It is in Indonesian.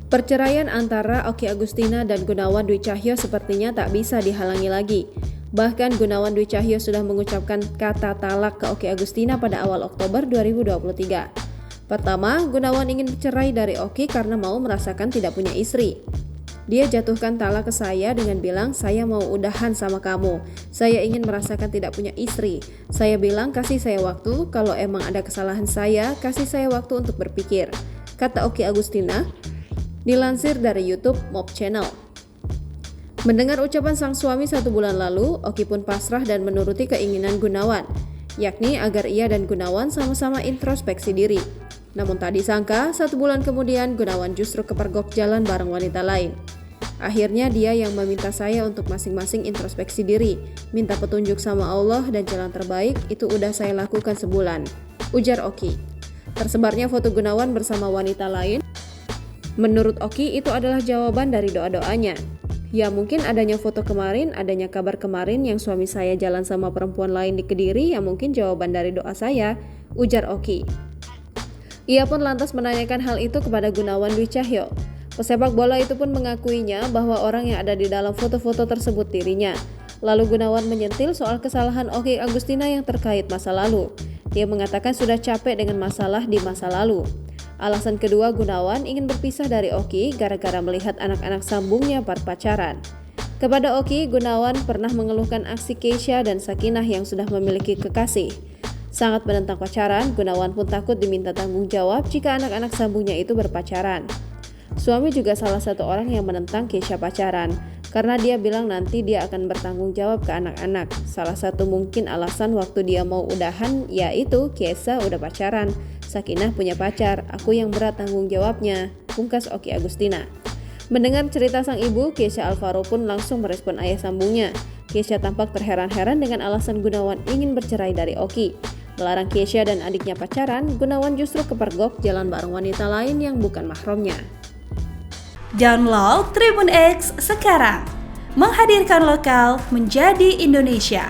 Perceraian antara Okky Agustina dan Gunawan Dwi Cahyo sepertinya tak bisa dihalangi lagi. Bahkan Gunawan Dwi Cahyo sudah mengucapkan kata talak ke Okky Agustina pada awal Oktober 2023. Pertama, Gunawan ingin bercerai dari Okky karena mau merasakan tidak punya istri. Dia jatuhkan talak ke saya dengan bilang, saya mau udahan sama kamu. Saya ingin merasakan tidak punya istri. Saya bilang kasih saya waktu, kalau emang ada kesalahan saya, kasih saya waktu untuk berpikir. Kata Okky Agustina, dilansir dari YouTube Mob Channel. Mendengar ucapan sang suami 1 bulan lalu, Okky pun pasrah dan menuruti keinginan Gunawan, yakni agar ia dan Gunawan sama-sama introspeksi diri. Namun tak disangka, 1 bulan kemudian Gunawan justru kepergok jalan bareng wanita lain. Akhirnya dia yang meminta saya untuk masing-masing introspeksi diri, minta petunjuk sama Allah dan jalan terbaik itu udah saya lakukan sebulan, ujar Okky. Tersebarnya foto Gunawan bersama wanita lain, menurut Okky itu adalah jawaban dari doa-doanya. Ya mungkin adanya foto kemarin, adanya kabar kemarin yang suami saya jalan sama perempuan lain di Kediri, ya mungkin jawaban dari doa saya, ujar Okky. Ia pun lantas menanyakan hal itu kepada Gunawan Dwi Cahyo. Pesepak bola itu pun mengakuinya bahwa orang yang ada di dalam foto-foto tersebut dirinya. Lalu Gunawan menyentil soal kesalahan Okky Agustina yang terkait masa lalu. Dia mengatakan sudah capek dengan masalah di masa lalu. Alasan kedua, Gunawan ingin berpisah dari Okky gara-gara melihat anak-anak sambungnya pacaran. Kepada Okky, Gunawan pernah mengeluhkan aksi Keisha dan Sakinah yang sudah memiliki kekasih. Sangat menentang pacaran, Gunawan pun takut diminta tanggung jawab jika anak-anak sambungnya itu berpacaran. Suami juga salah satu orang yang menentang Keisha pacaran, karena dia bilang nanti dia akan bertanggung jawab ke anak-anak. Salah satu mungkin alasan waktu dia mau udahan, yaitu Keisha udah pacaran, Sakinah punya pacar, aku yang berat tanggung jawabnya, pungkas Okky Agustina. Mendengar cerita sang ibu, Keisha Alvaro pun langsung merespon ayah sambungnya. Keisha tampak terheran-heran dengan alasan Gunawan ingin bercerai dari Okky. Melarang Keisha dan adiknya pacaran, Gunawan justru kepergok jalan bareng wanita lain yang bukan mahramnya. Download Tribun X sekarang, menghadirkan lokal menjadi Indonesia.